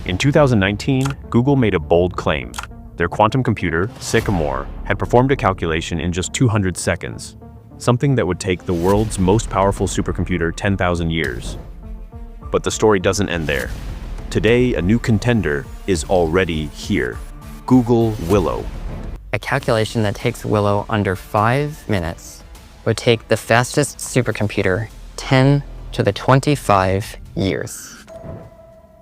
In 2019, Google made a bold claim. Their quantum computer, Sycamore, had performed a calculation in just 200 seconds, something that would take the world's most powerful supercomputer 10,000 years. But the story doesn't end there. Today, a new contender is already here. Google Willow. A calculation that takes Willow under 5 minutes would take the fastest supercomputer 10 to the 25 years.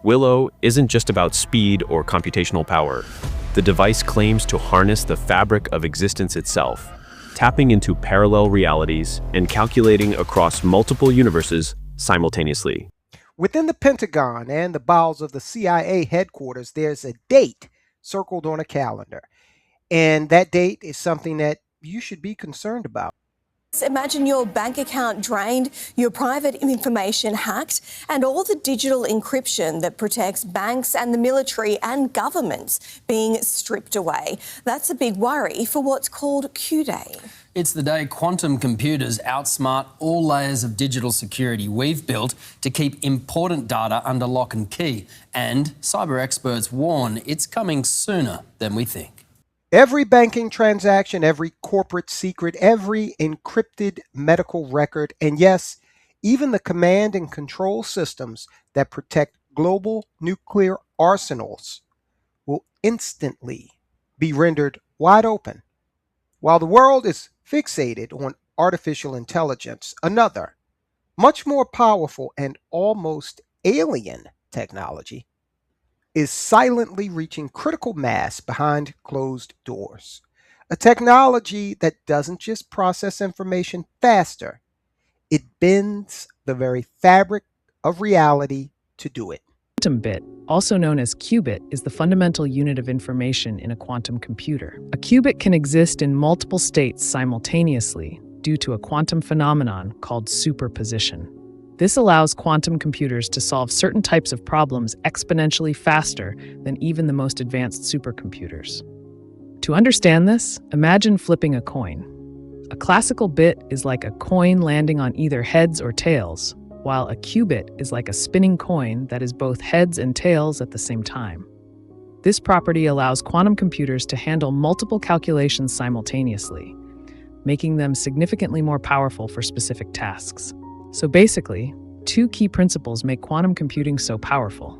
Willow isn't just about speed or computational power. The device claims to harness the fabric of existence itself, tapping into parallel realities and calculating across multiple universes simultaneously. Within the Pentagon and the bowels of the CIA headquarters, there's a date circled on a calendar. And that date is something that you should be concerned about. Imagine your bank account drained, your private information hacked, and all the digital encryption that protects banks and the military and governments being stripped away. That's a big worry for what's called Q-Day. It's the day quantum computers outsmart all layers of digital security we've built to keep important data under lock and key. And cyber experts warn it's coming sooner than we think. Every banking transaction, every corporate secret, every encrypted medical record, and yes, even the command and control systems that protect global nuclear arsenals will instantly be rendered wide open. While the world is fixated on artificial intelligence, another, much more powerful and almost alien technology is silently reaching critical mass behind closed doors. A technology that doesn't just process information faster, it bends the very fabric of reality to do it. Quantum bit, also known as qubit, is the fundamental unit of information in a quantum computer. A qubit can exist in multiple states simultaneously due to a quantum phenomenon called superposition. This allows quantum computers to solve certain types of problems exponentially faster than even the most advanced supercomputers. To understand this, imagine flipping a coin. A classical bit is like a coin landing on either heads or tails, while a qubit is like a spinning coin that is both heads and tails at the same time. This property allows quantum computers to handle multiple calculations simultaneously, making them significantly more powerful for specific tasks. So basically, two key principles make quantum computing so powerful.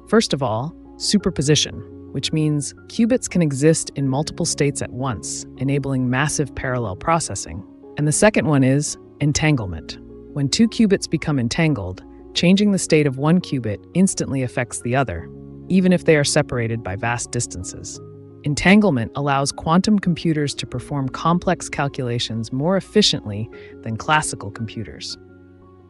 First of all, superposition, which means qubits can exist in multiple states at once, enabling massive parallel processing. And the second one is entanglement. When two qubits become entangled, changing the state of one qubit instantly affects the other, even if they are separated by vast distances. Entanglement allows quantum computers to perform complex calculations more efficiently than classical computers.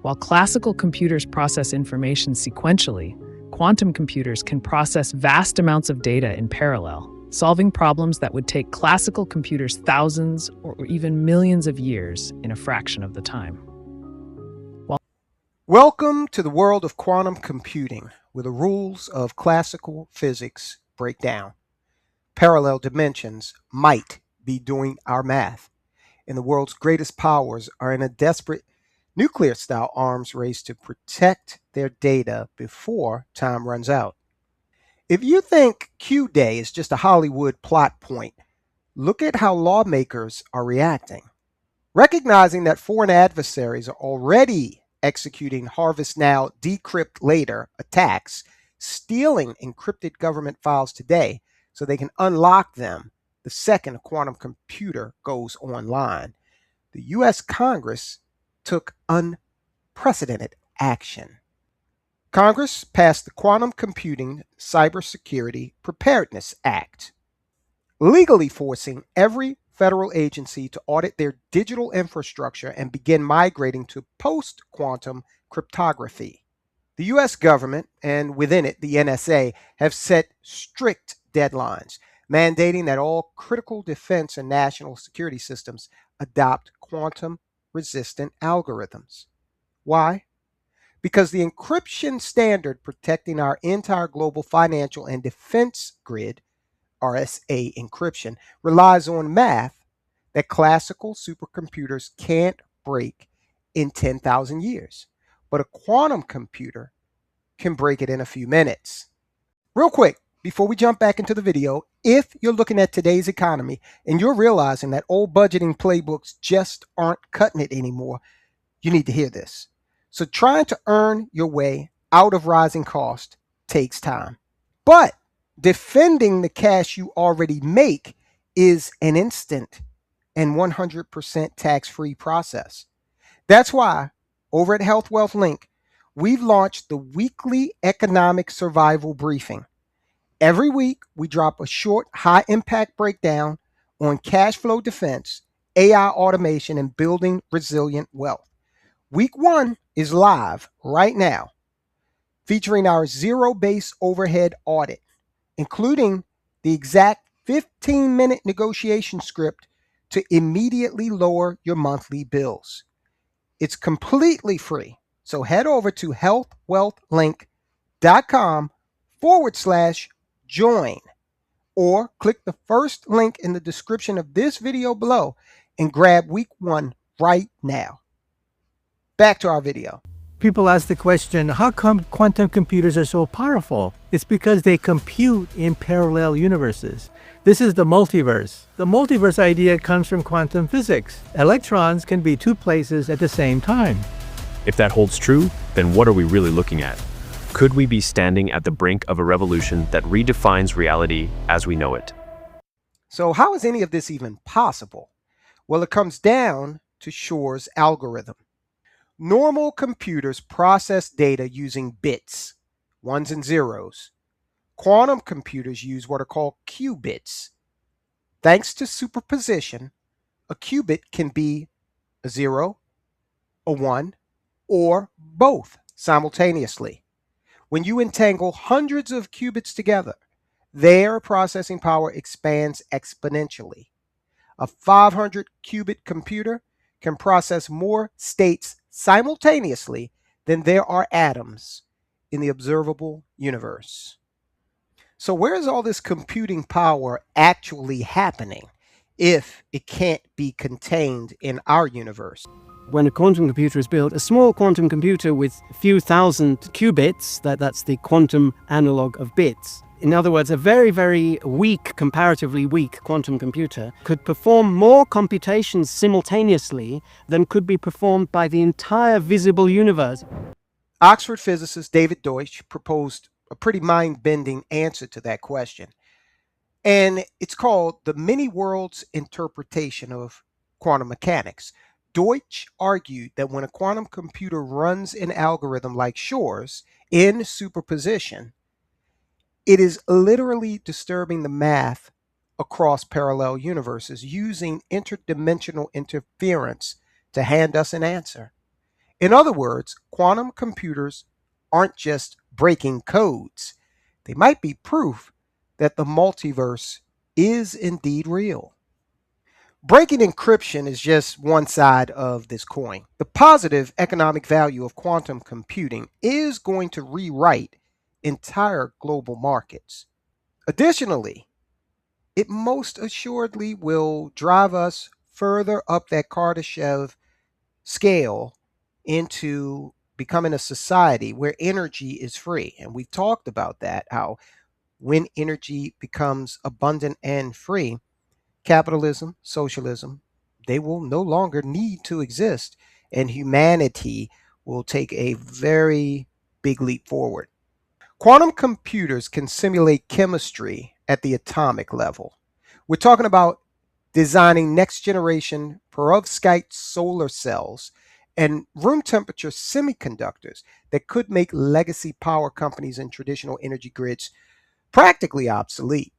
While classical computers process information sequentially, quantum computers can process vast amounts of data in parallel, solving problems that would take classical computers thousands or even millions of years in a fraction of the time. Welcome to the world of quantum computing, where the rules of classical physics break down. Parallel dimensions might be doing our math, and the world's greatest powers are in a desperate nuclear-style arms race to protect their data before time runs out. If you think Q-Day is just a Hollywood plot point, look at how lawmakers are reacting. Recognizing that foreign adversaries are already executing Harvest Now, Decrypt Later attacks, stealing encrypted government files today so they can unlock them the second a quantum computer goes online, the U.S. Congress took unprecedented action. Congress passed the Quantum Computing Cybersecurity Preparedness Act, legally forcing every federal agency to audit their digital infrastructure and begin migrating to post-quantum cryptography. The U.S. government, and within it the NSA, have set strict deadlines, mandating that all critical defense and national security systems adopt quantum-resistant algorithms. Why? Because the encryption standard protecting our entire global financial and defense grid, RSA encryption, relies on math that classical supercomputers can't break in 10,000 years. But a quantum computer can break it in a few minutes. Real quick, before we jump back into the video, if you're looking at today's economy and you're realizing that old budgeting playbooks just aren't cutting it anymore, you need to hear this. So trying to earn your way out of rising cost takes time. But defending the cash you already make is an instant and 100% tax-free process. That's why over at Health Wealth Link, we've launched the weekly economic survival briefing. Every week, we drop a short, high-impact breakdown on cash flow defense, AI automation, and building resilient wealth. Week 1 is live right now, featuring our zero-based overhead audit, including the exact 15-minute negotiation script to immediately lower your monthly bills. It's completely free. So head over to healthwealthlink.com/join or click the first link in the description of this video below and grab week 1 right now. Back to our video. People ask the question, how come quantum computers are so powerful? It's because they compute in parallel universes. This is the multiverse. The multiverse idea comes from quantum physics. Electrons can be two places at the same time. If that holds true, then what are we really looking at? Could we be standing at the brink of a revolution that redefines reality as we know it? So how is any of this even possible? Well, it comes down to Shor's algorithm. Normal computers process data using bits, ones and zeros. Quantum computers use what are called qubits. Thanks to superposition, a qubit can be a 0, a 1, or both simultaneously. When you entangle hundreds of qubits together, their processing power expands exponentially. A 500 qubit computer can process more states simultaneously than there are atoms in the observable universe. So where is all this computing power actually happening if it can't be contained in our universe? When a quantum computer is built, a small quantum computer with a few thousand qubits, that's the quantum analog of bits. In other words, a very, very weak, comparatively weak quantum computer could perform more computations simultaneously than could be performed by the entire visible universe. Oxford physicist David Deutsch proposed a pretty mind-bending answer to that question. And it's called the many worlds interpretation of quantum mechanics. Deutsch argued that when a quantum computer runs an algorithm like Shor's in superposition, it is literally disturbing the math across parallel universes using interdimensional interference to hand us an answer. In other words, quantum computers aren't just breaking codes. They might be proof that the multiverse is indeed real. Breaking encryption is just one side of this coin. The positive economic value of quantum computing is going to rewrite entire global markets. Additionally, it most assuredly will drive us further up that Kardashev scale into becoming a society where energy is free. And we've talked about that, how when energy becomes abundant and free, capitalism, socialism, they will no longer need to exist, and humanity will take a very big leap forward. Quantum computers can simulate chemistry at the atomic level. We're talking about designing next generation perovskite solar cells and room temperature semiconductors that could make legacy power companies and traditional energy grids practically obsolete.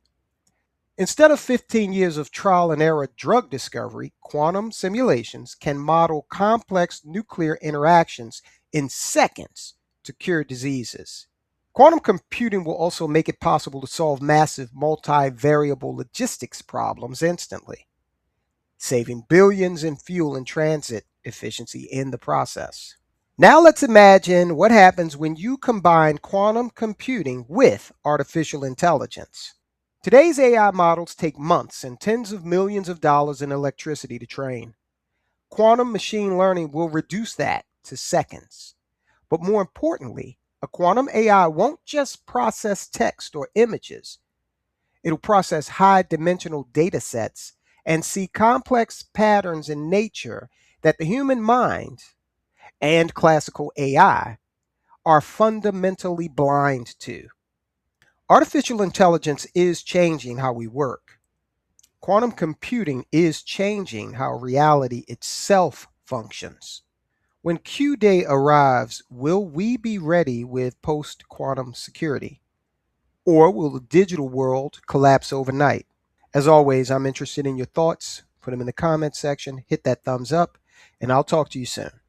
Instead of 15 years of trial and error drug discovery, quantum simulations can model complex nuclear interactions in seconds to cure diseases. Quantum computing will also make it possible to solve massive multi-variable logistics problems instantly, saving billions in fuel and transit efficiency in the process. Now let's imagine what happens when you combine quantum computing with artificial intelligence. Today's AI models take months and tens of millions of dollars in electricity to train. Quantum machine learning will reduce that to seconds. But more importantly, A quantum AI won't just process text or images. It'll process high-dimensional data sets and see complex patterns in nature that the human mind and classical AI are fundamentally blind to. Artificial intelligence is changing how we work. Quantum computing is changing how reality itself functions. When Q Day arrives, will we be ready with post-quantum security? Or will the digital world collapse overnight? As always, I'm interested in your thoughts. Put them in the comments section, hit that thumbs up, and I'll talk to you soon.